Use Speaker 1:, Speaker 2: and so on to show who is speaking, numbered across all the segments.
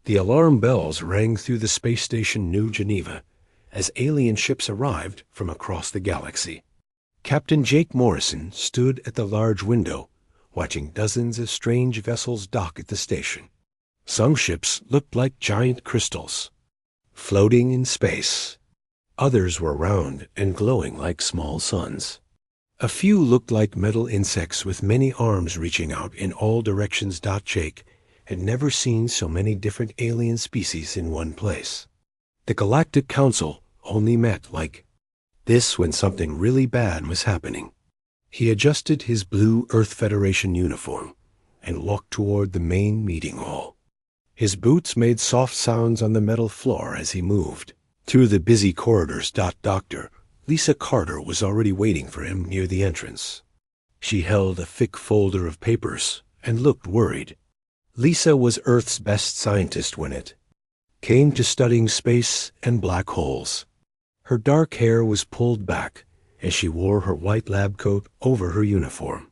Speaker 1: The alarm bells rang through the space station New Geneva as alien ships arrived from across the galaxy. Captain Jake Morrison stood at the large window, watching dozens of strange vessels dock at the station. Some ships looked like giant crystals, floating in space. Others were round and glowing like small suns. A few looked like metal insects with many arms reaching out in all directions. Jake had never seen so many different alien species in one place. The Galactic Council only met like this when something really bad was happening. He adjusted his blue Earth Federation uniform and walked toward the main meeting hall. His boots made soft sounds on the metal floor as he moved through the busy corridors. Dr. Lisa Carter was already waiting for him near the entrance. She held a thick folder of papers and looked worried. Lisa was Earth's best scientist when it came to studying space and black holes. Her dark hair was pulled back as she wore her white lab coat over her uniform.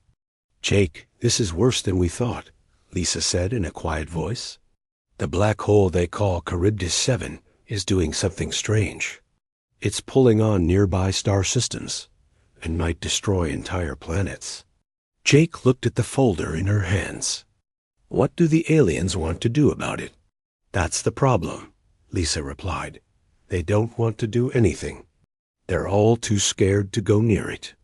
Speaker 1: "Jake, this is worse than we thought," Lisa said in a quiet voice. "The black hole they call Charybdis 7 is doing something strange. It's pulling on nearby star systems and might destroy entire planets." Jake looked at the folder in her hands. "What do the aliens want to do about it?" "That's the problem," Lisa replied. "They don't want to do anything. They're all too scared to go near it."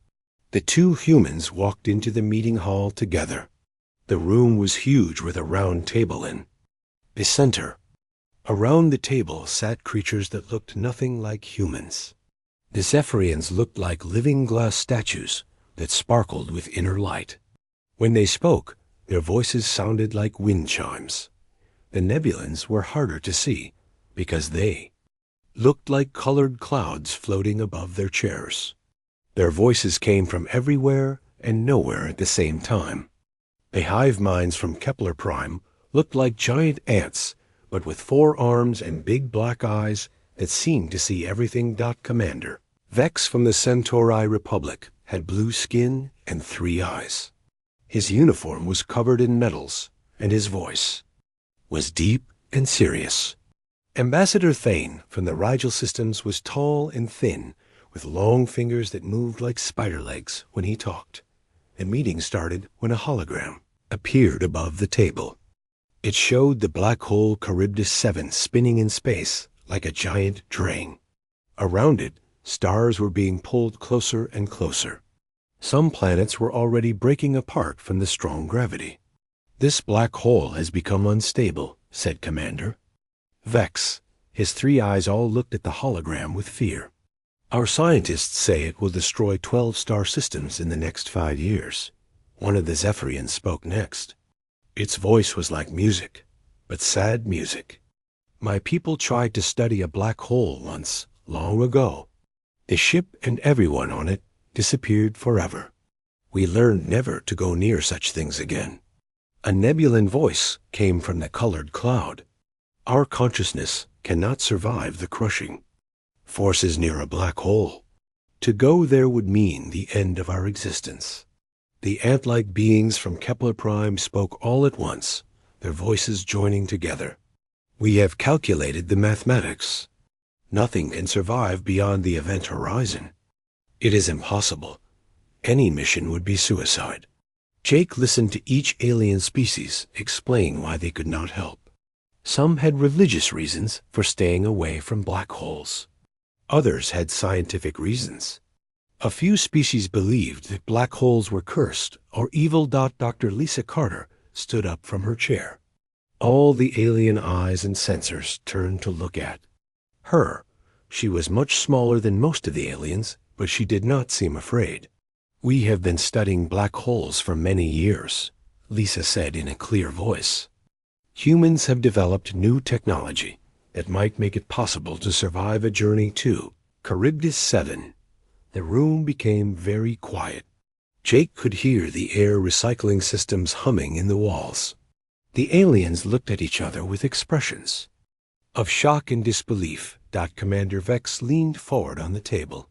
Speaker 1: The two humans walked into the meeting hall together. The room was huge with a round table in the center. Around the table sat creatures that looked nothing like humans. The Zephyrians looked like living glass statues that sparkled with inner light. When they spoke, their voices sounded like wind chimes. The Nebulans were harder to see because they looked like colored clouds floating above their chairs. Their voices came from everywhere and nowhere at the same time. The hive minds from Kepler Prime looked like giant ants, but with 4 arms and big black eyes that seemed to see everything. Commander Vex from the Centauri Republic had blue skin and 3 eyes. His uniform was covered in metals, and his voice was deep and serious. Ambassador Thane from the Rigel Systems was tall and thin, with long fingers that moved like spider legs when he talked. The meeting started when a hologram appeared above the table. It showed the black hole Charybdis 7 spinning in space like a giant train. Around it, stars were being pulled closer and closer. Some planets were already breaking apart from the strong gravity. "This black hole has become unstable," said Commander Vex. His 3 eyes all looked at the hologram with fear. "Our scientists say it will destroy 12 star systems in the next 5 years. One of the Zephyrians spoke next. Its voice was like music, but sad music. "My people tried to study a black hole once, long ago. The ship and everyone on it disappeared forever. We learned never to go near such things again." A Nebulan voice came from the colored cloud. "Our consciousness cannot survive the crushing forces near a black hole. To go there would mean the end of our existence." The ant-like beings from Kepler Prime spoke all at once, their voices joining together. "We have calculated the mathematics. Nothing can survive beyond the event horizon. It is impossible. Any mission would be suicide." Jake listened to each alien species explain why they could not help. Some had religious reasons for staying away from black holes. Others had scientific reasons. A few species believed that black holes were cursed or evil. Dr. Lisa Carter stood up from her chair. All the alien eyes and sensors turned to look at her. She was much smaller than most of the aliens, but she did not seem afraid. "We have been studying black holes for many years," Lisa said in a clear voice. "Humans have developed new technology that might make it possible to survive a journey to Charybdis 7. The room became very quiet. Jake could hear the air recycling systems humming in the walls. The aliens looked at each other with expressions of shock and disbelief. Commander Vex leaned forward on the table.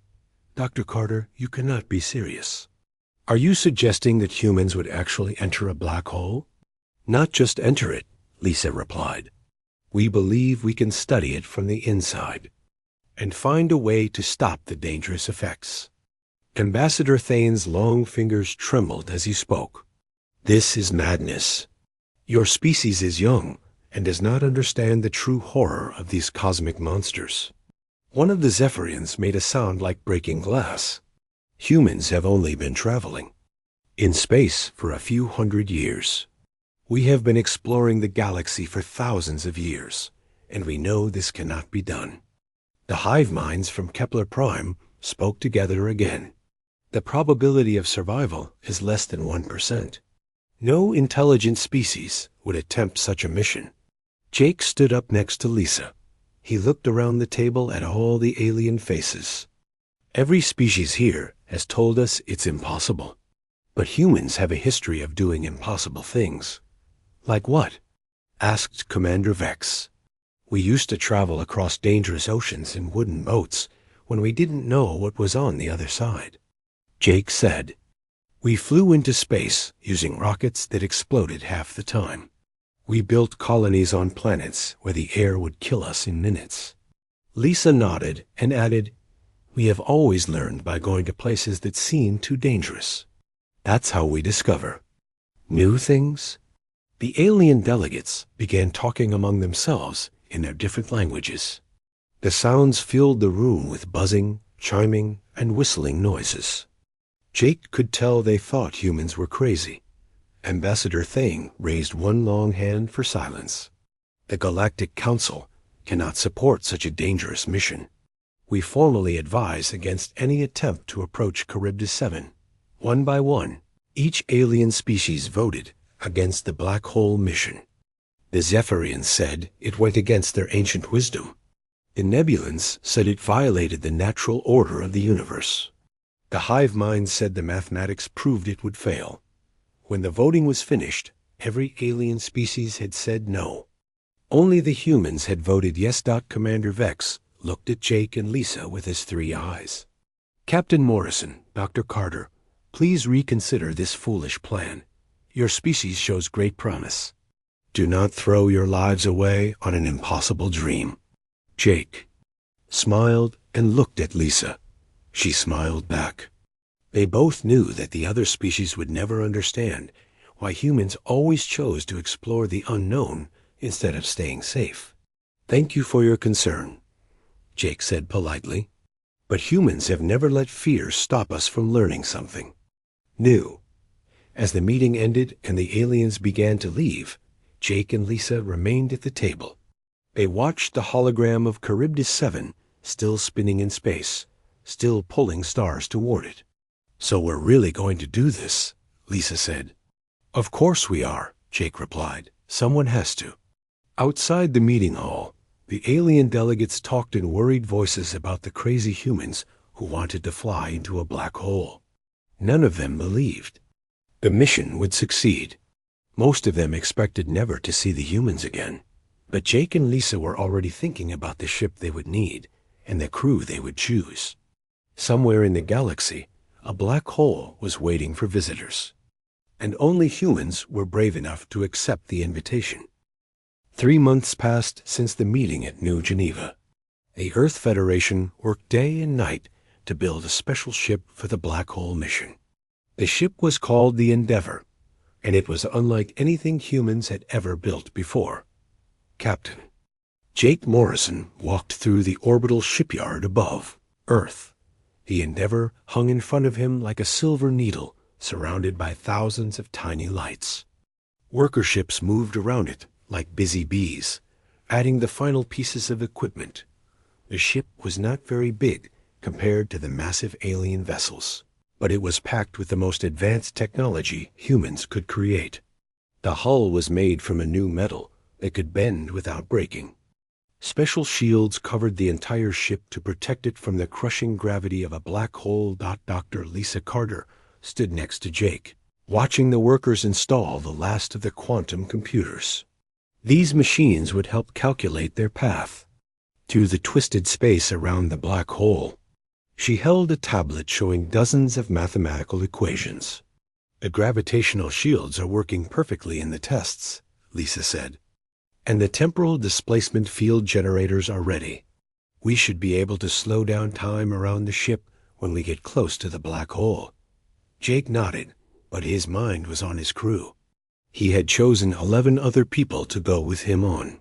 Speaker 1: "Dr. Carter, you cannot be serious. Are you suggesting that humans would actually enter a black hole?" "Not just enter it," Lisa replied. We believe we can study it from the inside and find a way to stop the dangerous effects. Ambassador Thane's long fingers trembled as he spoke. This is madness. Your species is young and does not understand the true horror of these cosmic monsters. One of the Zephyrians made a sound like breaking glass. Humans have only been traveling in space for a few hundred years. We have been exploring the galaxy for thousands of years, and we know this cannot be done. The hive minds from Kepler Prime spoke together again. The probability of survival is less than 1%. No intelligent species would attempt such a mission. Jake stood up next to Lisa. He looked around the table at all the alien faces. Every species here has told us it's impossible. But humans have a history of doing impossible things. Like what? Asked Commander Vex. We used to travel across dangerous oceans in wooden boats when we didn't know what was on the other side. Jake said, we flew into space using rockets that exploded half the time. We built colonies on planets where the air would kill us in minutes. Lisa nodded and added, we have always learned by going to places that seem too dangerous. That's how we discover new things. The alien delegates began talking among themselves in their different languages. The sounds filled the room with buzzing, chiming, and whistling noises. Jake could tell they thought humans were crazy. Ambassador Thane raised one long hand for silence. The Galactic Council cannot support such a dangerous mission. We formally advise against any attempt to approach Charybdis 7. One by one, each alien species voted against the black hole mission. The Zephyrians said it went against their ancient wisdom. The Nebulans said it violated the natural order of the universe. The hive mind said the mathematics proved it would fail. When the voting was finished, every alien species had said no. Only the humans had voted yes. Commander Vex looked at Jake and Lisa with his three eyes. Captain Morrison, Dr. Carter, please reconsider this foolish plan. Your species shows great promise. Do not throw your lives away on an impossible dream. Jake smiled and looked at Lisa. She smiled back. They both knew that the other species would never understand why humans always chose to explore the unknown instead of staying safe. Thank you for your concern, Jake said politely. But humans have never let fear stop us from learning something new. As the meeting ended and the aliens began to leave, Jake and Lisa remained at the table. They watched the hologram of Charybdis 7 still spinning in space, still pulling stars toward it. So we're really going to do this, Lisa said. Of course we are, Jake replied. Someone has to. Outside the meeting hall, the alien delegates talked in worried voices about the crazy humans who wanted to fly into a black hole. None of them believed the mission would succeed. Most of them expected never to see the humans again. But Jake and Lisa were already thinking about the ship they would need and the crew they would choose. Somewhere in the galaxy, a black hole was waiting for visitors, and only humans were brave enough to accept the invitation. 3 months passed since the meeting at New Geneva. The Earth Federation worked day and night to build a special ship for the black hole mission. The ship was called the Endeavor, and it was unlike anything humans had ever built before. Captain Jake Morrison walked through the orbital shipyard above Earth. The Endeavor hung in front of him like a silver needle surrounded by thousands of tiny lights. Worker ships moved around it like busy bees, adding the final pieces of equipment. The ship was not very big compared to the massive alien vessels, but it was packed with the most advanced technology humans could create. The hull was made from a new metal that could bend without breaking. Special shields covered the entire ship to protect it from the crushing gravity of a black hole. Dr. Lisa Carter stood next to Jake, watching the workers install the last of the quantum computers. These machines would help calculate their path through the twisted space around the black hole. She held a tablet showing dozens of mathematical equations. The gravitational shields are working perfectly in the tests, Lisa said. and the temporal displacement field generators are ready. We should be able to slow down time around the ship when we get close to the black hole." Jake nodded, but his mind was on his crew. He had chosen 11 other people to go with him on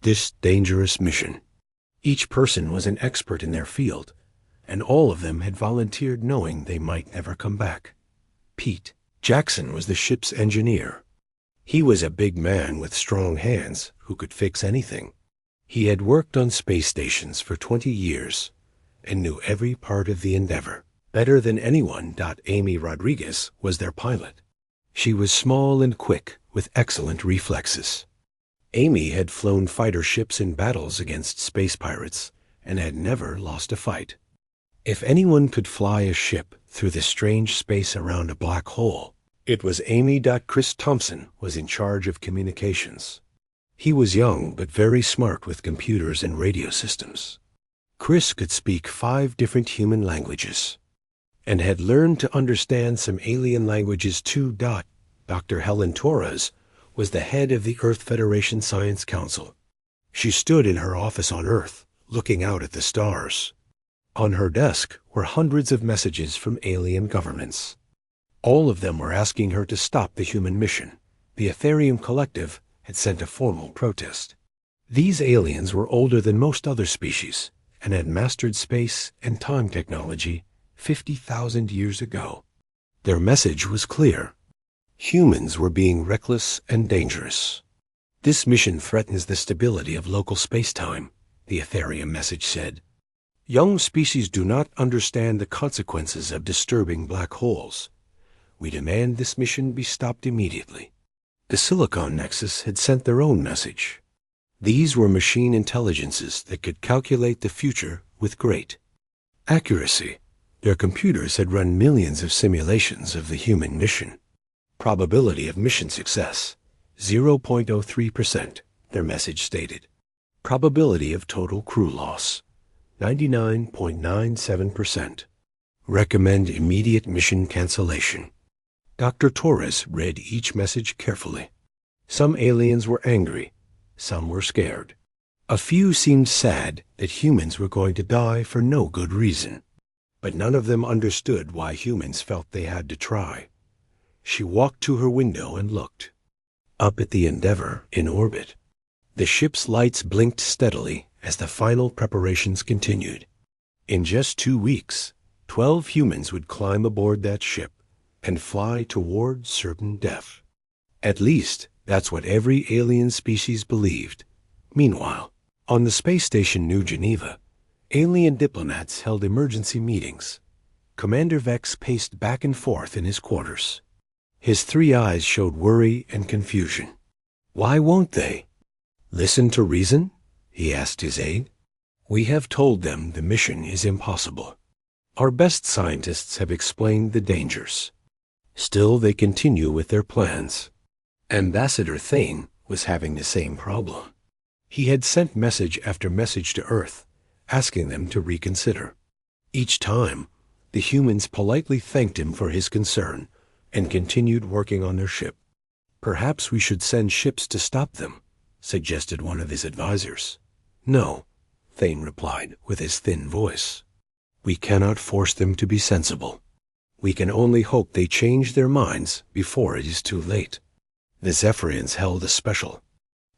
Speaker 1: this dangerous mission. Each person was an expert in their field, and all of them had volunteered knowing they might never come back. Pete Jackson was the ship's engineer. He was a big man with strong hands who could fix anything. He had worked on space stations for 20 years and knew every part of the endeavor better than anyone. Amy Rodriguez was their pilot. She was small and quick with excellent reflexes. Amy had flown fighter ships in battles against space pirates and had never lost a fight. If anyone could fly a ship through the strange space around a black hole, it was Amy. Chris Thompson was in charge of communications. He was young but very smart with computers and radio systems. Chris could speak 5 different human languages and had learned to understand some alien languages too. Dr. Helen Torres was the head of the Earth Federation Science Council. She stood in her office on Earth, looking out at the stars. On her desk were hundreds of messages from alien governments. All of them were asking her to stop the human mission. The Ethereum Collective had sent a formal protest. These aliens were older than most other species and had mastered space and time technology 50,000 years ago. Their message was clear. Humans were being reckless and dangerous. "This mission threatens the stability of local space-time," the Ethereum message said. "Young species do not understand the consequences of disturbing black holes. We demand this mission be stopped immediately." The Silicon Nexus had sent their own message. These were machine intelligences that could calculate the future with great accuracy. Their computers had run millions of simulations of the human mission. Probability of mission success, 0.03%, their message stated. Probability of total crew loss, 99.97%. Recommend immediate mission cancellation. Dr. Torres read each message carefully. Some aliens were angry, some were scared. A few seemed sad that humans were going to die for no good reason. But none of them understood why humans felt they had to try. She walked to her window and looked. Up at the Endeavour in orbit, the ship's lights blinked steadily as the final preparations continued. In just 2 weeks, 12 humans would climb aboard that ship and fly toward certain death. At least, that's what every alien species believed. Meanwhile, on the space station New Geneva, alien diplomats held emergency meetings. Commander Vex paced back and forth in his quarters. His 3 eyes showed worry and confusion. "Why won't they listen to reason?" he asked his aide. "We have told them the mission is impossible. Our best scientists have explained the dangers. Still, they continue with their plans." Ambassador Thane was having the same problem. He had sent message after message to Earth, asking them to reconsider. Each time, the humans politely thanked him for his concern and continued working on their ship. "Perhaps we should send ships to stop them," suggested one of his advisors. "No," Thane replied with his thin voice. "We cannot force them to be sensible. We can only hope they change their minds before it is too late." The Zephyrians held a special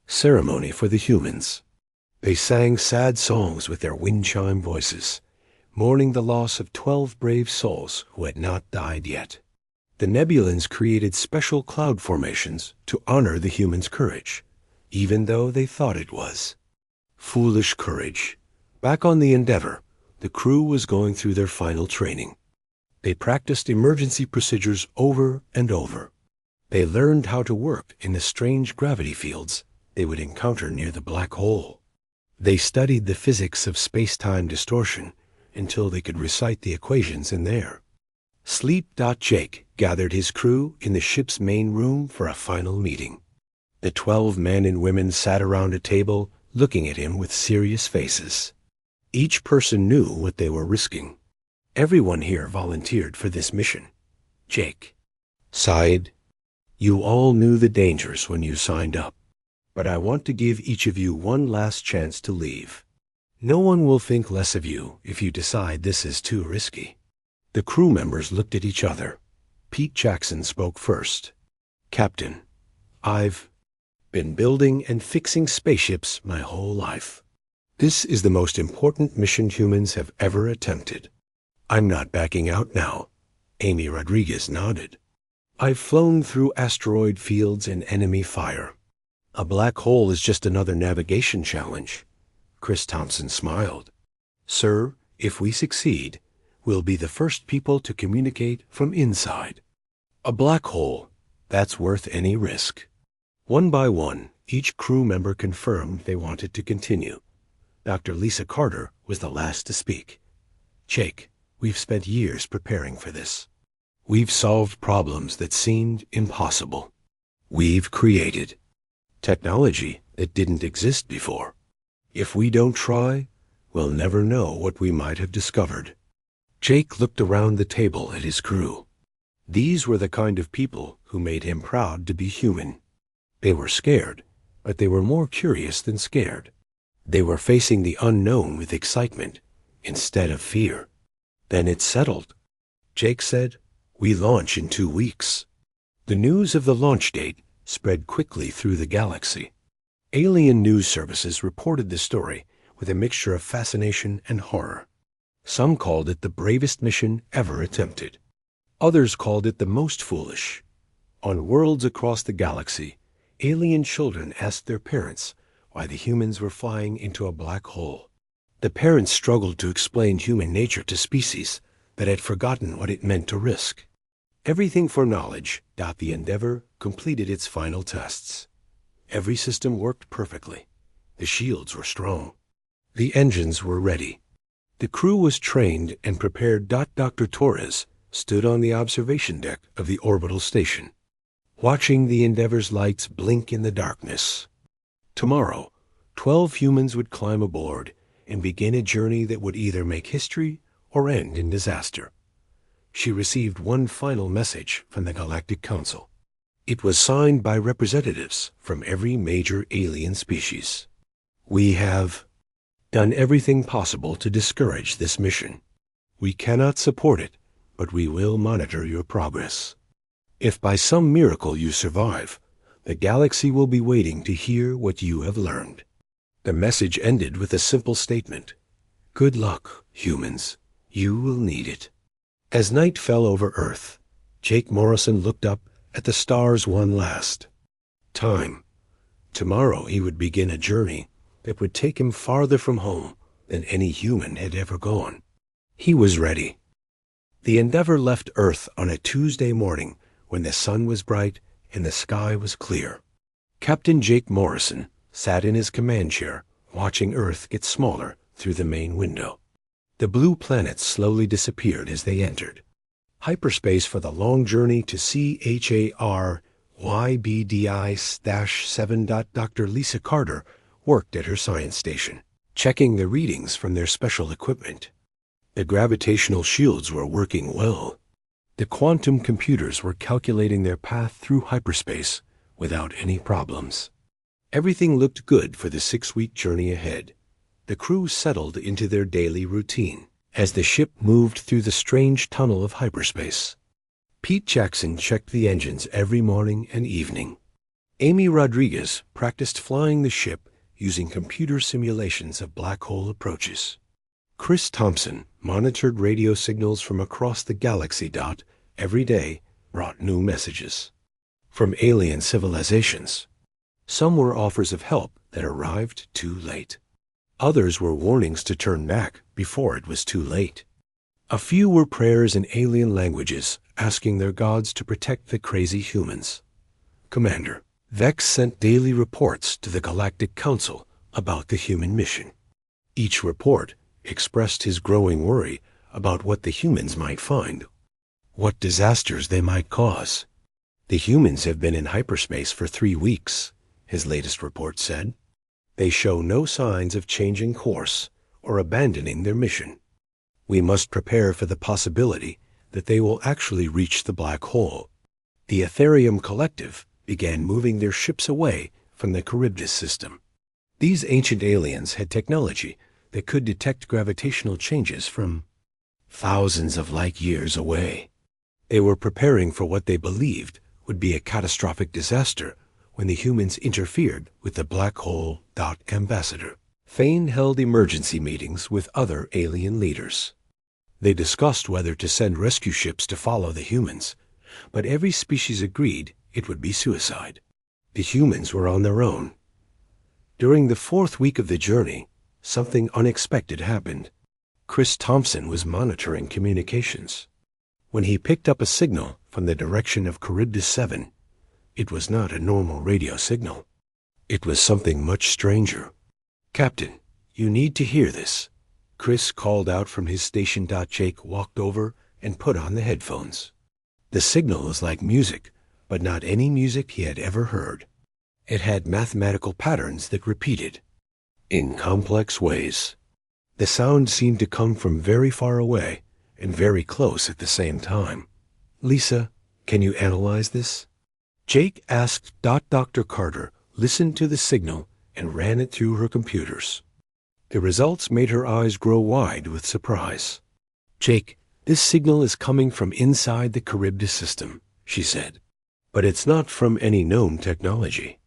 Speaker 1: ceremony for the humans. They sang sad songs with their wind chime voices, mourning the loss of 12 brave souls who had not died yet. The Nebulans created special cloud formations to honor the humans' courage, even though they thought it was foolish courage. Back on the Endeavour, the crew was going through their final training. They practiced emergency procedures over and over. They learned how to work in the strange gravity fields they would encounter near the black hole. They studied the physics of space-time distortion until they could recite the equations in there. Sleep. Jake gathered his crew in the ship's main room for a final meeting. The 12 men and women sat around a table looking at him with serious faces. Each person knew what they were risking. Everyone here volunteered for this mission. Jake sighed. "You all knew the dangers when you signed up. but I want to give each of you one last chance to leave. No one will think less of you if you decide this is too risky." The crew members looked at each other. Pete Jackson spoke first. "Captain, I've been building and fixing spaceships my whole life. This is the most important mission humans have ever attempted. I'm not backing out now." Amy Rodriguez nodded. "I've flown through asteroid fields and enemy fire. A black hole is just another navigation challenge." Chris Thompson smiled. "Sir, if we succeed, we'll be the first people to communicate from inside. A black hole, that's worth any risk." One by one, each crew member confirmed they wanted to continue. Dr. Lisa Carter was the last to speak. "Jake, we've spent years preparing for this. We've solved problems that seemed impossible. We've created technology that didn't exist before. If we don't try, we'll never know what we might have discovered." Jake looked around the table at his crew. These were the kind of people who made him proud to be human. They were scared, but they were more curious than scared. They were facing the unknown with excitement instead of fear. "Then it's settled," Jake said. "We launch in 2 weeks." The news of the launch date spread quickly through the galaxy. Alien news services reported the story with a mixture of fascination and horror. Some called it the bravest mission ever attempted. Others called it the most foolish. On worlds across the galaxy, alien children asked their parents why the humans were flying into a black hole. The parents struggled to explain human nature to species that had forgotten what it meant to risk. Everything for knowledge. The Endeavour completed its final tests. Every system worked perfectly. The shields were strong. The engines were ready. The crew was trained and prepared. Dr. Torres stood on the observation deck of the orbital station, watching the Endeavour's lights blink in the darkness. Tomorrow, 12 humans would climb aboard and begin a journey that would either make history or end in disaster. She received one final message from the Galactic Council. It was signed by representatives from every major alien species. "We have done everything possible to discourage this mission. We cannot support it, but we will monitor your progress. If by some miracle you survive, the galaxy will be waiting to hear what you have learned." The message ended with a simple statement: "Good luck, humans. You will need it." As night fell over Earth, Jake Morrison looked up at the stars one last time. Tomorrow he would begin a journey that would take him farther from home than any human had ever gone. He was ready. The Endeavour left Earth on a Tuesday morning when the sun was bright and the sky was clear. Captain Jake Morrison sat in his command chair, watching Earth get smaller through the main window. The blue planets slowly disappeared as they entered. Hyperspace for the long journey to CHAR YBDI-7. Dr. Lisa Carter worked at her science station, checking the readings from their special equipment. The gravitational shields were working well. The quantum computers were calculating their path through hyperspace without any problems. Everything looked good for the 6-week journey ahead. The crew settled into their daily routine as the ship moved through the strange tunnel of hyperspace. Pete Jackson checked the engines every morning and evening. Amy Rodriguez practiced flying the ship using computer simulations of black hole approaches. Chris Thompson monitored radio signals from across the galaxy. Every day brought new messages from alien civilizations. Some were offers of help that arrived too late. Others were warnings to turn back before it was too late. A few were prayers in alien languages asking their gods to protect the crazy humans. Commander Vex sent daily reports to the Galactic Council about the human mission. Each report expressed his growing worry about what the humans might find, what disasters they might cause. "The humans have been in hyperspace for 3 weeks," his latest report said. "They show no signs of changing course or abandoning their mission. We must prepare for the possibility that they will actually reach the black hole." The Ethereum Collective began moving their ships away from the Charybdis system. These ancient aliens had technology that could detect gravitational changes from thousands of light years away. They were preparing for what they believed would be a catastrophic disaster when the humans interfered with the black hole. Ambassador Fane held emergency meetings with other alien leaders. They discussed whether to send rescue ships to follow the humans, but every species agreed it would be suicide. The humans were on their own. During the 4th week of the journey, something unexpected happened. Chris Thompson was monitoring communications. When he picked up a signal from the direction of Charybdis 7, it was not a normal radio signal. It was something much stranger. "Captain, you need to hear this," Chris called out from his station. Jake walked over and put on the headphones. The signal was like music, but not any music he had ever heard. It had mathematical patterns that repeated in complex ways. The sound seemed to come from very far away and very close at the same time. "Lisa, can you analyze this?" Jake asked. Dr. Carter listened to the signal and ran it through her computers. The results made her eyes grow wide with surprise. "Jake, this signal is coming from inside the Charybdis system," she said. "But it's not from any known technology.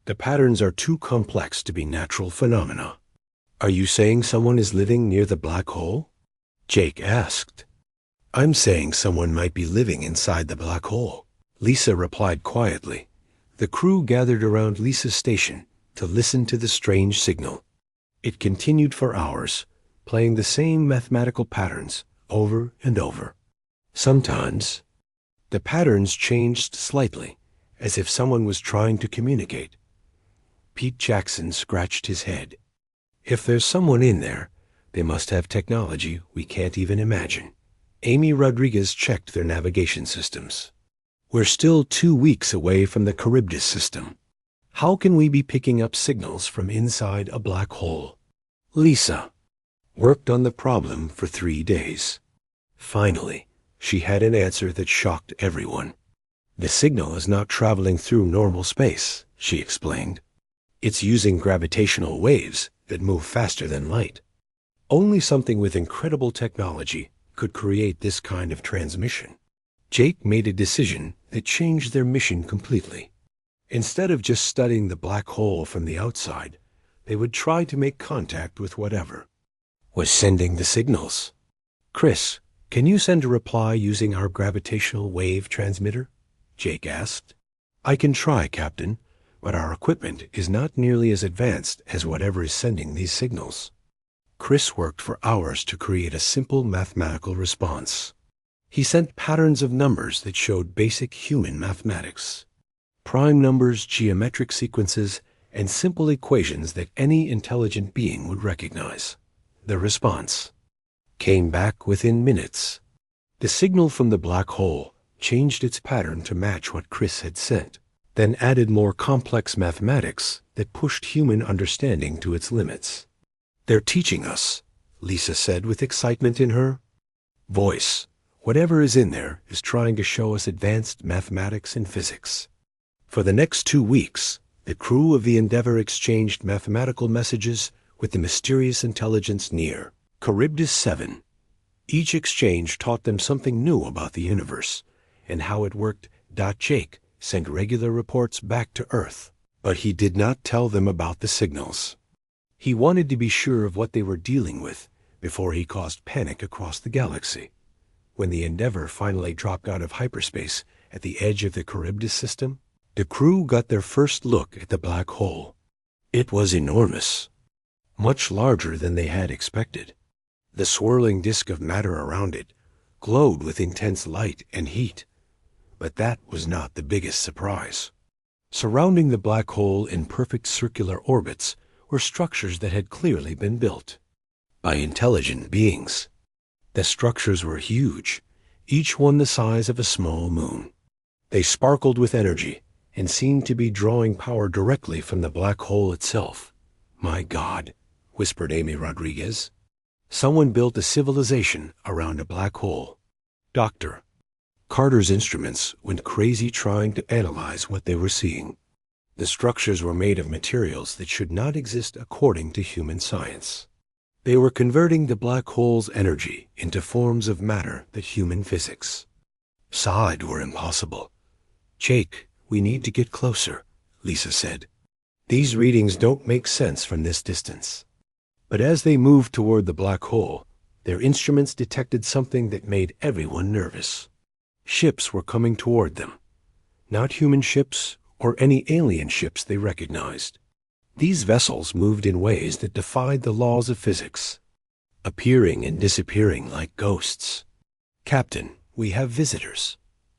Speaker 1: The patterns are too complex to be natural phenomena." "Are you saying someone is living near the black hole?" Jake asked. "I'm saying someone might be living inside the black hole," Lisa replied quietly. The crew gathered around Lisa's station to listen to the strange signal. It continued for hours, playing the same mathematical patterns over and over. Sometimes, the patterns changed slightly, as if someone was trying to communicate. Pete Jackson scratched his head. "If there's someone in there, they must have technology we can't even imagine." Amy Rodriguez checked their navigation systems. "We're still 2 weeks away from the Charybdis system. How can we be picking up signals from inside a black hole?" Lisa worked on the problem for 3 days. Finally, she had an answer that shocked everyone. "The signal is not traveling through normal space," she explained. "It's using gravitational waves that move faster than light. Only something with incredible technology could create this kind of transmission." Jake made a decision that changed their mission completely. Instead of just studying the black hole from the outside, they would try to make contact with whatever was sending the signals. "Chris, can you send a reply using our gravitational wave transmitter?" Jake asked. "I can try, Captain, but our equipment is not nearly as advanced as whatever is sending these signals." Chris worked for hours to create a simple mathematical response. He sent patterns of numbers that showed basic human mathematics. Prime numbers, geometric sequences, and simple equations that any intelligent being would recognize. The response came back within minutes. The signal from the black hole changed its pattern to match what Chris had sent, then added more complex mathematics that pushed human understanding to its limits. "They're teaching us," Lisa said with excitement in her voice. "Whatever is in there is trying to show us advanced mathematics and physics." For the next 2 weeks, the crew of the Endeavour exchanged mathematical messages with the mysterious intelligence near Charybdis 7. Each exchange taught them something new about the universe and how it worked. Jake sent regular reports back to Earth, but he did not tell them about the signals. He wanted to be sure of what they were dealing with before he caused panic across the galaxy. When the Endeavour finally dropped out of hyperspace at the edge of the Charybdis system, the crew got their first look at the black hole. It was enormous, much larger than they had expected. The swirling disk of matter around it glowed with intense light and heat. But that was not the biggest surprise. Surrounding the black hole in perfect circular orbits were structures that had clearly been built by intelligent beings. The structures were huge, each one the size of a small moon. They sparkled with energy and seemed to be drawing power directly from the black hole itself. "My God," whispered Amy Rodriguez. "Someone built a civilization around a black hole." Dr. Carter's instruments went crazy trying to analyze what they were seeing. The structures were made of materials that should not exist according to human science. They were converting the black hole's energy into forms of matter that human physics said were impossible. "Jake, we need to get closer," Lisa said. "These readings don't make sense from this distance." But as they moved toward the black hole, their instruments detected something that made everyone nervous. Ships were coming toward them. Not human ships or any alien ships they recognized. These vessels moved in ways that defied the laws of physics, appearing and disappearing like ghosts. "Captain, we have visitors,"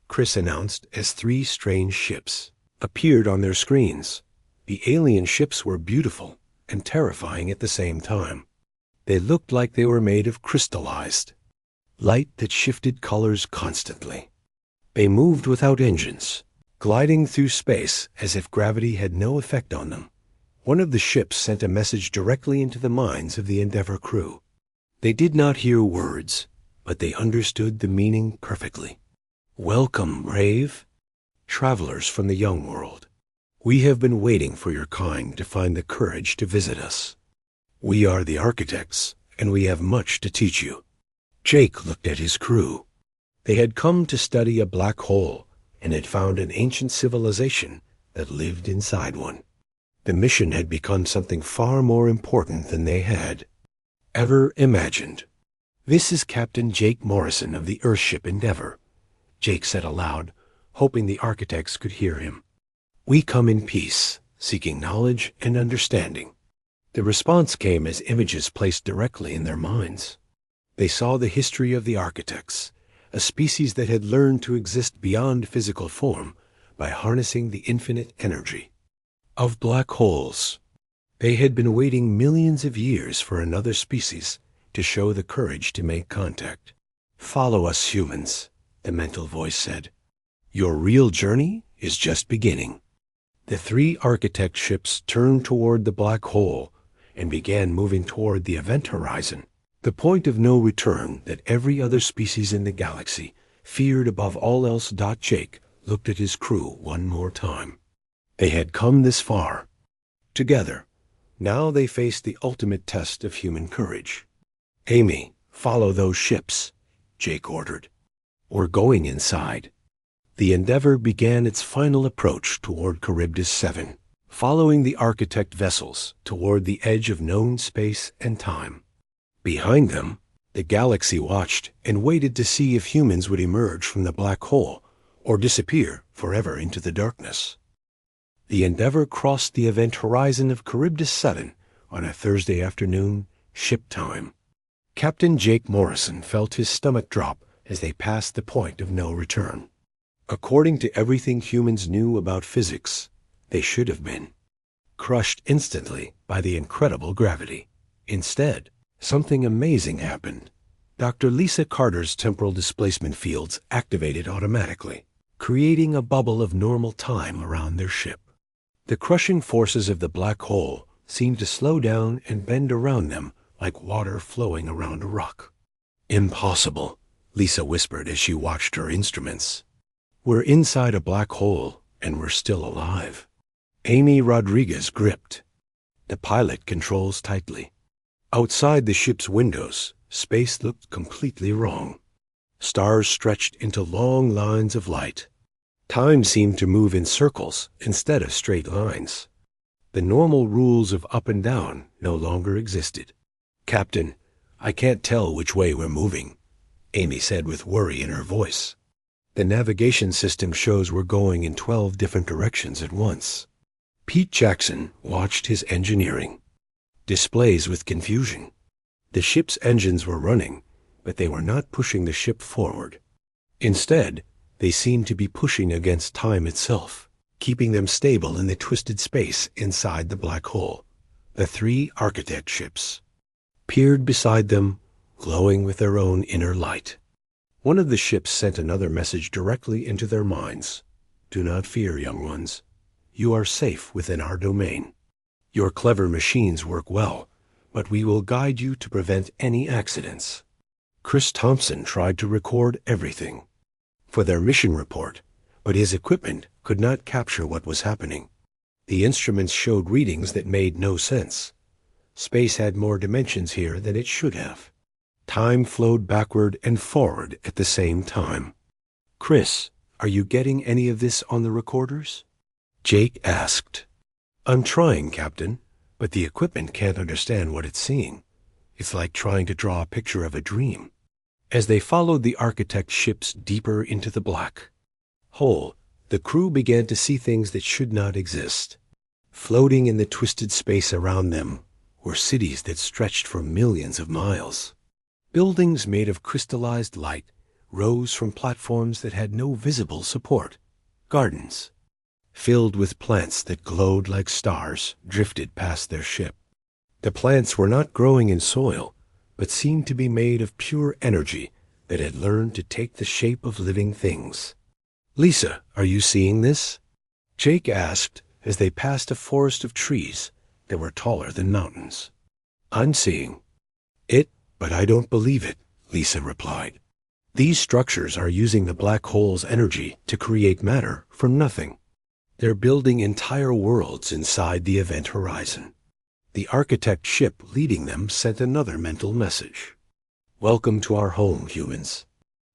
Speaker 1: Chris announced as 3 strange ships appeared on their screens. The alien ships were beautiful and terrifying at the same time. They looked like they were made of crystallized light that shifted colors constantly. They moved without engines, gliding through space as if gravity had no effect on them. One of the ships sent a message directly into the minds of the Endeavour crew. They did not hear words, but they understood the meaning perfectly. "Welcome, brave travelers from the young world. We have been waiting for your kind to find the courage to visit us. We are the architects, and we have much to teach you." Jake looked at his crew. They had come to study a black hole and had found an ancient civilization that lived inside one. The mission had become something far more important than they had ever imagined. "This is Captain Jake Morrison of the Earthship Endeavour," Jake said aloud, hoping the architects could hear him. "We come in peace, seeking knowledge and understanding." The response came as images placed directly in their minds. They saw the history of the architects, a species that had learned to exist beyond physical form by harnessing the infinite energy of black holes. They had been waiting millions of years for another species to show the courage to make contact. "Follow us, humans," the mental voice said. "Your real journey is just beginning." The 3 architect ships turned toward the black hole and began moving toward the event horizon, the point of no return that every other species in the galaxy feared above all else. Jake looked at his crew one more time. They had come this far together. Now they faced the ultimate test of human courage. "Amy, follow those ships," Jake ordered. "We're going inside." The Endeavour began its final approach toward Charybdis 7, following the architect vessels toward the edge of known space and time. Behind them, the galaxy watched and waited to see if humans would emerge from the black hole or disappear forever into the darkness. The Endeavour crossed the event horizon of Charybdis 7 on a Thursday afternoon, ship time. Captain Jake Morrison felt his stomach drop as they passed the point of no return. According to everything humans knew about physics, they should have been crushed instantly by the incredible gravity. Instead, something amazing happened. Dr. Lisa Carter's temporal displacement fields activated automatically, creating a bubble of normal time around their ship. The crushing forces of the black hole seemed to slow down and bend around them like water flowing around a rock. "Impossible," Lisa whispered as she watched her instruments. "We're inside a black hole, and we're still alive." Amy Rodriguez gripped the pilot controls tightly. Outside the ship's windows, space looked completely wrong. Stars stretched into long lines of light. Time seemed to move in circles instead of straight lines. The normal rules of up and down no longer existed. "Captain, I can't tell which way we're moving," Amy said with worry in her voice. "The navigation system shows we're going in 12 different directions at once." Pete Jackson watched his engineering displays with confusion. The ship's engines were running, but they were not pushing the ship forward. Instead, they seemed to be pushing against time itself, keeping them stable in the twisted space inside the black hole. The 3 architect ships peered beside them, glowing with their own inner light. One of the ships sent another message directly into their minds. "Do not fear, young ones. You are safe within our domain. Your clever machines work well, but we will guide you to prevent any accidents." Chris Thompson tried to record everything for their mission report, but his equipment could not capture what was happening. The instruments showed readings that made no sense. Space had more dimensions here than it should have. Time flowed backward and forward at the same time. "Chris, are you getting any of this on the recorders?" Jake asked. "I'm trying, Captain, but the equipment can't understand what it's seeing. It's like trying to draw a picture of a dream." As they followed the architect's ships deeper into the black hole, the crew began to see things that should not exist. Floating in the twisted space around them were cities that stretched for millions of miles. Buildings made of crystallized light rose from platforms that had no visible support. Gardens, filled with plants that glowed like stars, drifted past their ship. The plants were not growing in soil, but seemed to be made of pure energy that had learned to take the shape of living things. "Lisa, are you seeing this?" Jake asked as they passed a forest of trees that were taller than mountains. "I'm seeing it, but I don't believe it," Lisa replied. "These structures are using the black hole's energy to create matter from nothing. They're building entire worlds inside the event horizon." The architect ship leading them sent another mental message. "Welcome to our home, humans.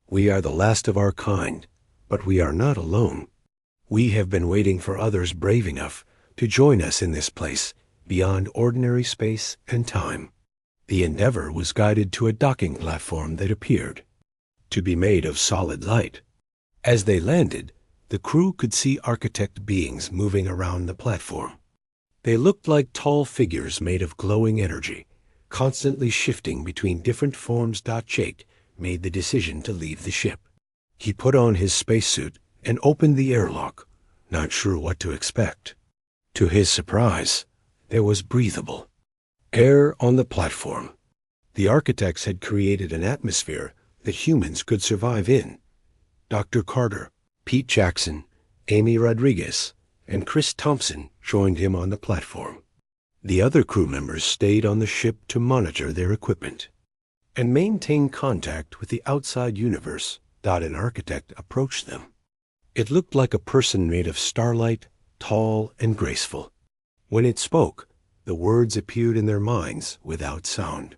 Speaker 1: We are the last of our kind, but we are not alone. We have been waiting for others brave enough to join us in this place beyond ordinary space and time." The Endeavor was guided to a docking platform that appeared to be made of solid light. As they landed, the crew could see architect beings moving around the platform. They looked like tall figures made of glowing energy, constantly shifting between different forms. Jake made the decision to leave the ship. He put on his spacesuit and opened the airlock, not sure what to expect. To his surprise, there was breathable air on the platform. The architects had created an atmosphere that humans could survive in. Dr. Carter, Pete Jackson, Amy Rodriguez, and Chris Thompson joined him on the platform. The other crew members stayed on the ship to monitor their equipment and maintain contact with the outside universe. An architect approached them. It looked like a person made of starlight, tall and graceful. When it spoke, the words appeared in their minds without sound.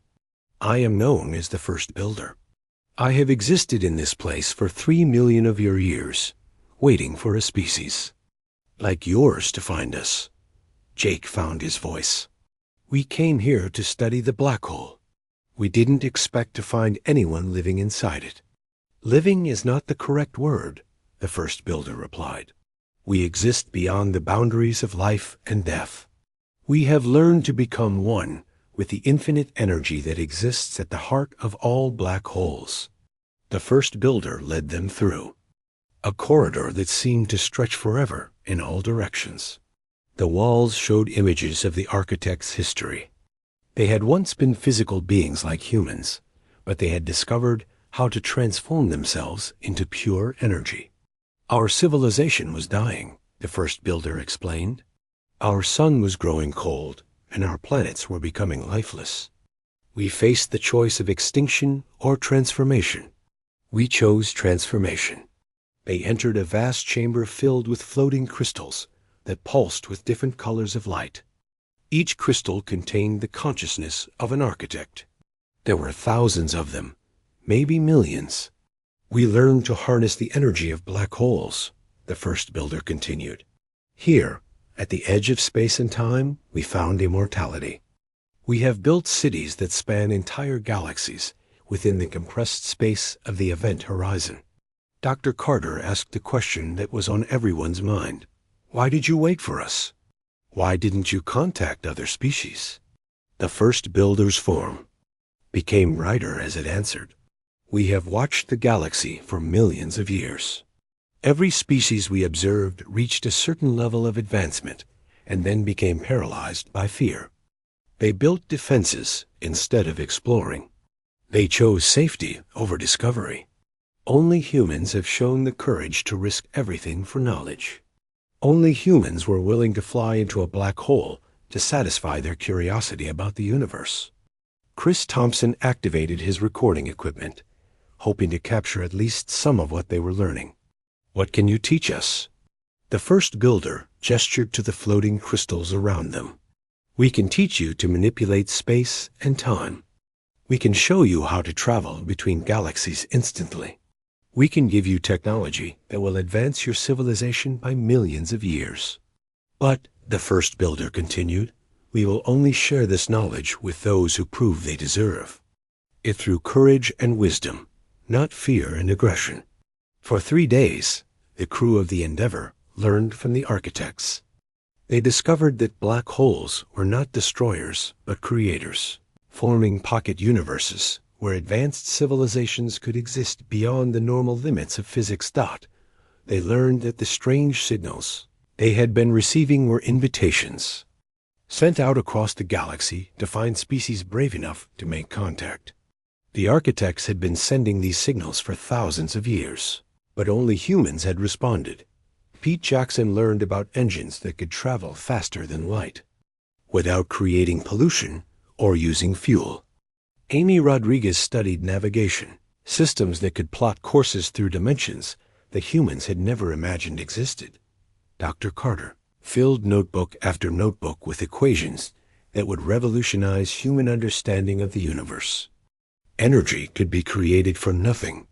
Speaker 1: "I am known as the first builder. I have existed in this place for 3 million of your years, waiting for a species like yours to find us." Jake found his voice. "We came here to study the black hole. We didn't expect to find anyone living inside it." "Living is not the correct word," the first builder replied. "We exist beyond the boundaries of life and death. We have learned to become one with the infinite energy that exists at the heart of all black holes." The first builder led them through a corridor that seemed to stretch forever in all directions. The walls showed images of the architect's history. They had once been physical beings like humans, but they had discovered how to transform themselves into pure energy. "Our civilization was dying," the first builder explained. "Our sun was growing cold, and our planets were becoming lifeless. We faced the choice of extinction or transformation. We chose transformation." They entered a vast chamber filled with floating crystals that pulsed with different colors of light. Each crystal contained the consciousness of an architect. There were thousands of them, maybe millions. "We learned to harness the energy of black holes," the first builder continued. "Here, at the edge of space and time, we found immortality. We have built cities that span entire galaxies within the compressed space of the event horizon." Dr. Carter asked the question that was on everyone's mind. "Why did you wait for us? Why didn't you contact other species?" The first builder's form became brighter as it answered. "We have watched the galaxy for millions of years. Every species we observed reached a certain level of advancement and then became paralyzed by fear. They built defenses instead of exploring. They chose safety over discovery. Only humans have shown the courage to risk everything for knowledge. Only humans were willing to fly into a black hole to satisfy their curiosity about the universe." Chris Thompson activated his recording equipment, hoping to capture at least some of what they were learning. "What can you teach us?" The first builder gestured to the floating crystals around them. "We can teach you to manipulate space and time. We can show you how to travel between galaxies instantly. We can give you technology that will advance your civilization by millions of years. But," the first builder continued, "we will only share this knowledge with those who prove they deserve it through courage and wisdom, not fear and aggression." For 3 days, the crew of the Endeavor learned from the architects. They discovered that black holes were not destroyers, but creators, forming pocket universes where advanced civilizations could exist beyond the normal limits of physics. They learned that the strange signals they had been receiving were invitations sent out across the galaxy to find species brave enough to make contact. The architects had been sending these signals for thousands of years, but only humans had responded. Pete Jackson learned about engines that could travel faster than light, without creating pollution or using fuel. Amy Rodriguez studied navigation, systems that could plot courses through dimensions that humans had never imagined existed. Dr. Carter filled notebook after notebook with equations that would revolutionize human understanding of the universe. Energy could be created from nothing.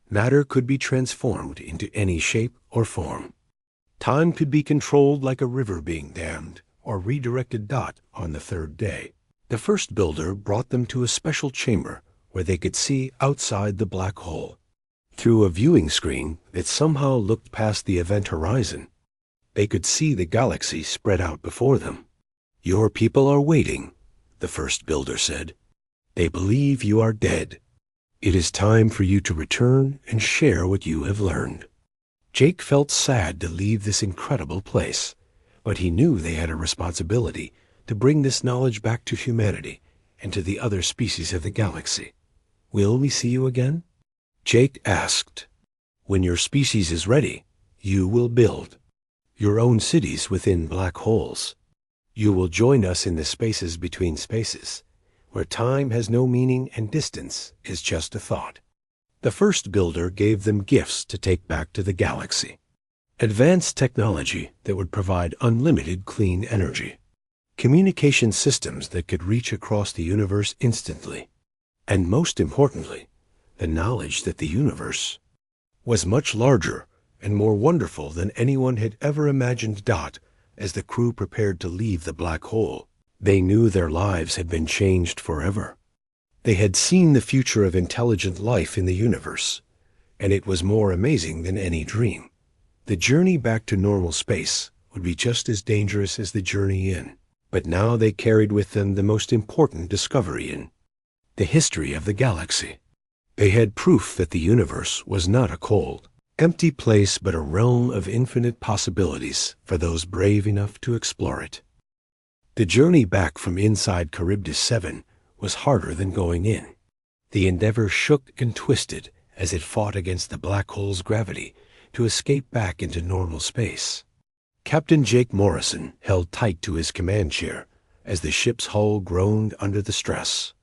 Speaker 1: Matter could be transformed into any shape or form. Time could be controlled like a river being dammed or redirected. On the third day, the first builder brought them to a special chamber where they could see outside the black hole. Through a viewing screen that somehow looked past the event horizon, they could see the galaxy spread out before them. "Your people are waiting," the first builder said. "They believe you are dead. It is time for you to return and share what you have learned." Jake felt sad to leave this incredible place, but he knew they had a responsibility to bring this knowledge back to humanity and to the other species of the galaxy. "Will we see you again?" Jake asked. "When your species is ready, you will build your own cities within black holes. You will join us in the spaces between spaces, where time has no meaning and distance is just a thought." The first builder gave them gifts to take back to the galaxy. Advanced technology that would provide unlimited clean energy, communication systems that could reach across the universe instantly, and most importantly, the knowledge that the universe was much larger and more wonderful than anyone had ever imagined. As the crew prepared to leave the black hole, they knew their lives had been changed forever. They had seen the future of intelligent life in the universe, and it was more amazing than any dream. The journey back to normal space would be just as dangerous as the journey in, but now they carried with them the most important discovery in the history of the galaxy. They had proof that the universe was not a cold, empty place, but a realm of infinite possibilities for those brave enough to explore it. The journey back from inside Charybdis 7 was harder than going in. The Endeavor shook and twisted as it fought against the black hole's gravity to escape back into normal space. Captain Jake Morrison held tight to his command chair as the ship's hull groaned under the stress.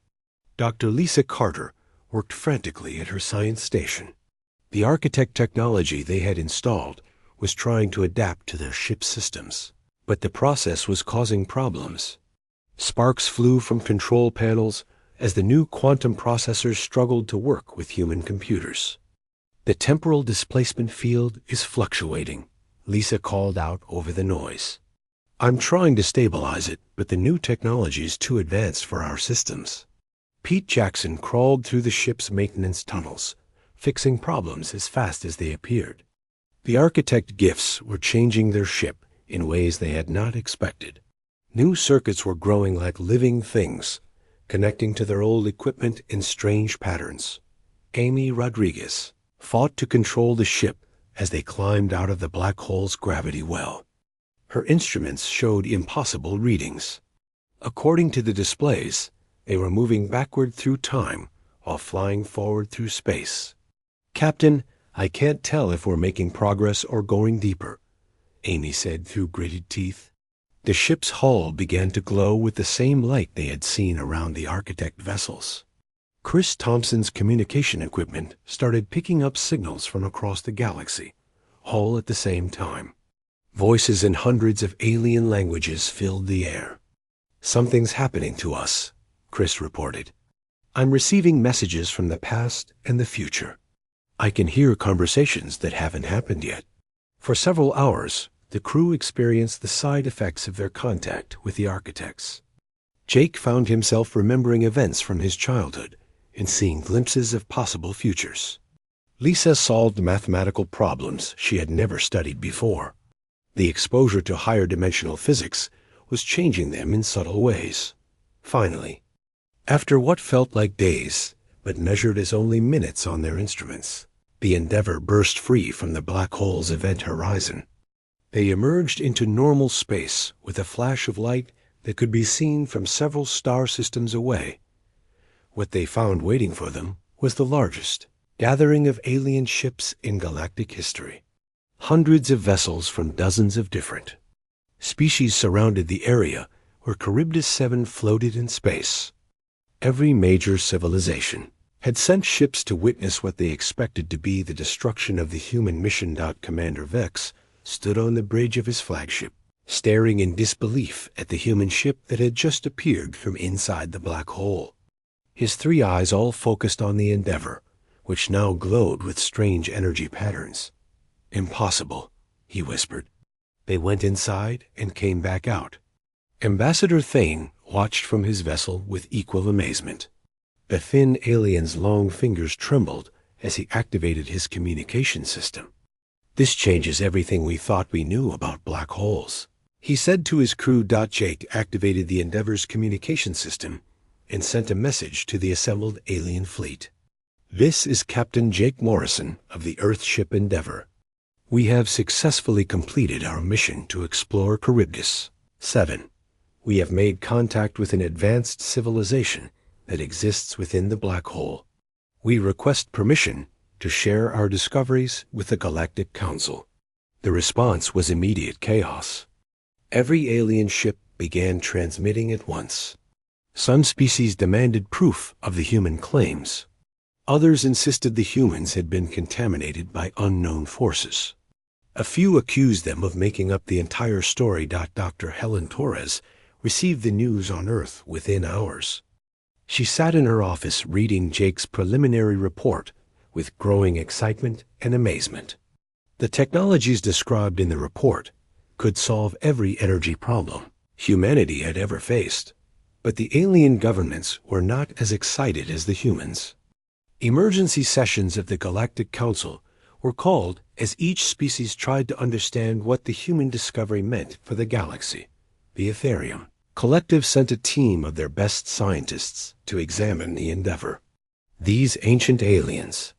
Speaker 1: Dr. Lisa Carter worked frantically at her science station. The architect technology they had installed was trying to adapt to their ship's systems, but the process was causing problems. Sparks flew from control panels as the new quantum processors struggled to work with human computers. "The temporal displacement field is fluctuating," Lisa called out over the noise. "I'm trying to stabilize it, but the new technology is too advanced for our systems." Pete Jackson crawled through the ship's maintenance tunnels, fixing problems as fast as they appeared. The architect gifts were changing their ship in ways they had not expected. New circuits were growing like living things, connecting to their old equipment in strange patterns. Amy Rodriguez fought to control the ship as they climbed out of the black hole's gravity well. Her instruments showed impossible readings. According to the displays, they were moving backward through time while flying forward through space. "Captain, I can't tell if we're making progress or going deeper," Amy said through gritted teeth. The ship's hull began to glow with the same light they had seen around the architect vessels. Chris Thompson's communication equipment started picking up signals from across the galaxy, all at the same time. Voices in hundreds of alien languages filled the air. "Something's happening to us," Chris reported. "I'm receiving messages from the past and the future. I can hear conversations that haven't happened yet." For several hours, the crew experienced the side effects of their contact with the architects. Jake found himself remembering events from his childhood and seeing glimpses of possible futures. Lisa solved mathematical problems she had never studied before. The exposure to higher dimensional physics was changing them in subtle ways. Finally, after what felt like days, but measured as only minutes on their instruments, the Endeavour burst free from the black hole's event horizon. They emerged into normal space with a flash of light that could be seen from several star systems away. What they found waiting for them was the largest gathering of alien ships in galactic history. Hundreds of vessels from dozens of different species surrounded the area where Charybdis 7 floated in space. Every major civilization had sent ships to witness what they expected to be the destruction of the human mission. Commander Vex stood on the bridge of his flagship, staring in disbelief at the human ship that had just appeared from inside the black hole. His three eyes all focused on the Endeavour, which now glowed with strange energy patterns. "Impossible," he whispered. They went inside and came back out. Ambassador Thane watched from his vessel with equal amazement. The thin alien's long fingers trembled as he activated his communication system. "This changes everything we thought we knew about black holes," he said to his crew. Jake activated the Endeavour's communication system and sent a message to the assembled alien fleet. "This is Captain Jake Morrison of the Earthship Endeavour. We have successfully completed our mission to explore Charybdis 7. We have made contact with an advanced civilization that exists within the black hole. We request permission to share our discoveries with the Galactic Council." The response was immediate chaos. Every alien ship began transmitting at once. Some species demanded proof of the human claims. Others insisted the humans had been contaminated by unknown forces. A few accused them of making up the entire story. Dr. Helen Torres received the news on Earth within hours. She sat in her office reading Jake's preliminary report with growing excitement and amazement. The technologies described in the report could solve every energy problem humanity had ever faced, but the alien governments were not as excited as the humans. Emergency sessions of the Galactic Council were called as each species tried to understand what the human discovery meant for the galaxy. The Ethereum Collective sent a team of their best scientists to examine the Endeavour. These ancient aliens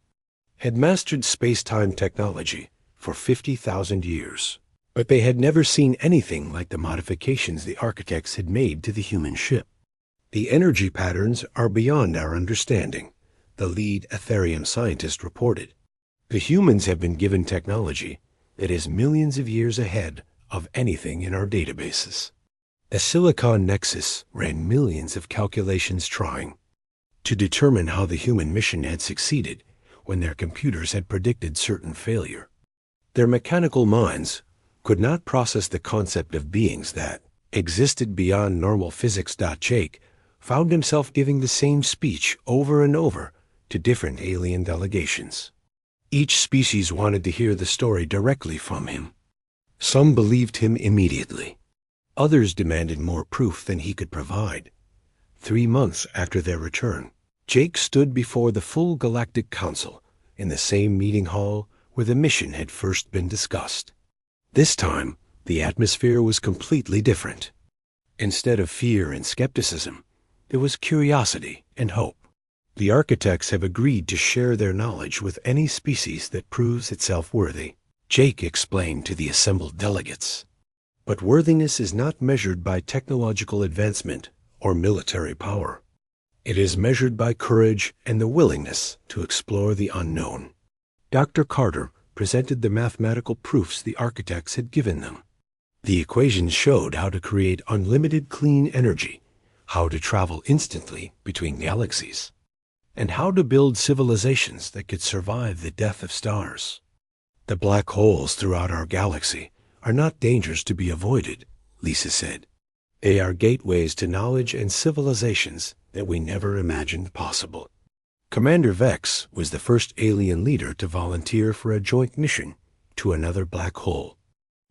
Speaker 1: had mastered space-time technology for 50,000 years, but they had never seen anything like the modifications the architects had made to the human ship. "The energy patterns are beyond our understanding," the lead Ethereum scientist reported. "The humans have been given technology that is millions of years ahead of anything in our databases." The Silicon Nexus ran millions of calculations trying to determine how the human mission had succeeded when their computers had predicted certain failure. Their mechanical minds could not process the concept of beings that existed beyond normal physics. Jake found himself giving the same speech over and over to different alien delegations. Each species wanted to hear the story directly from him. Some believed him immediately. Others demanded more proof than he could provide. 3 months after their return, Jake stood before the full Galactic Council in the same meeting hall where the mission had first been discussed. This time, the atmosphere was completely different. Instead of fear and skepticism, there was curiosity and hope. The architects have agreed to share their knowledge with any species that proves itself worthy, Jake explained to the assembled delegates. But worthiness is not measured by technological advancement or military power. It is measured by courage and the willingness to explore the unknown. Dr. Carter presented the mathematical proofs the architects had given them. The equations showed how to create unlimited clean energy, how to travel instantly between galaxies, and how to build civilizations that could survive the death of stars. The black holes throughout our galaxy are not dangers to be avoided, Lisa said. They are gateways to knowledge and civilizations that we never imagined possible. Commander Vex was the first alien leader to volunteer for a joint mission to another black hole.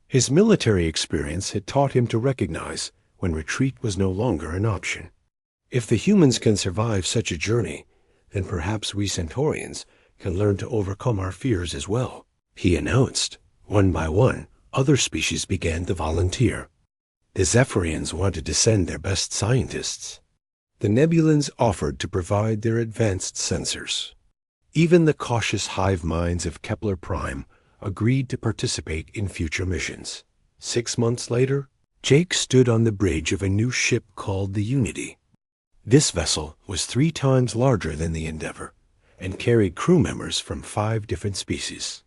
Speaker 1: His military experience had taught him to recognize when retreat was no longer an option. If the humans can survive such a journey, then perhaps we Centaurians can learn to overcome our fears as well, he announced. One by one, other species began to volunteer. The Zephyrians wanted to send their best scientists. The Nebulans offered to provide their advanced sensors. Even the cautious hive minds of Kepler Prime agreed to participate in future missions. 6 months later, Jake stood on the bridge of a new ship called the Unity. This vessel was 3 times larger than the Endeavour and carried crew members from 5 different species.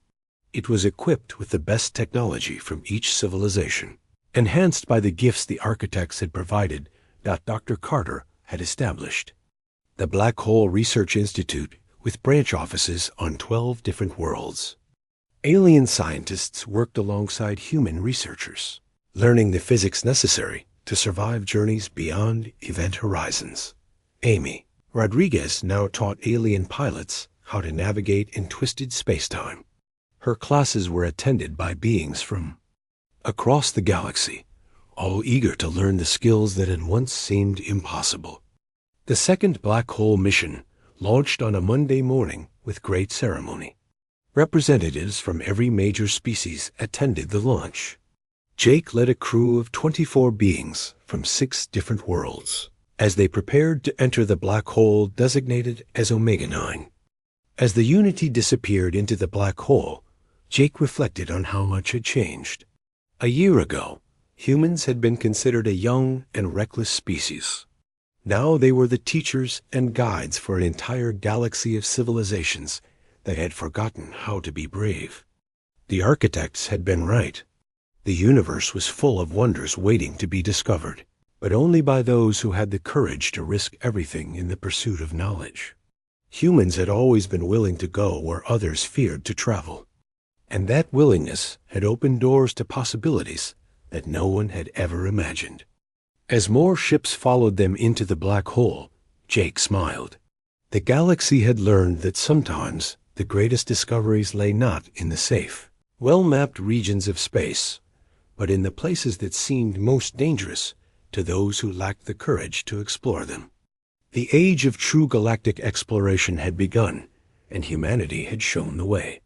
Speaker 1: It was equipped with the best technology from each civilization, enhanced by the gifts the architects had provided that Dr. Carter had established. The Black Hole Research Institute, with branch offices on 12 different worlds. Alien scientists worked alongside human researchers, learning the physics necessary to survive journeys beyond event horizons. Amy Rodriguez now taught alien pilots how to navigate in twisted spacetime. Her classes were attended by beings from across the galaxy, all eager to learn the skills that had once seemed impossible. The second black hole mission launched on a Monday morning with great ceremony. Representatives from every major species attended the launch. Jake led a crew of 24 beings from 6 different worlds as they prepared to enter the black hole designated as Omega 9. As the Unity disappeared into the black hole, Jake reflected on how much had changed. A year ago, humans had been considered a young and reckless species. Now they were the teachers and guides for an entire galaxy of civilizations that had forgotten how to be brave. The architects had been right. The universe was full of wonders waiting to be discovered, but only by those who had the courage to risk everything in the pursuit of knowledge. Humans had always been willing to go where others feared to travel, and that willingness had opened doors to possibilities that no one had ever imagined. As more ships followed them into the black hole, Jake smiled. The galaxy had learned that sometimes the greatest discoveries lay not in the safe, well-mapped regions of space, but in the places that seemed most dangerous to those who lacked the courage to explore them. The age of true galactic exploration had begun, and humanity had shown the way.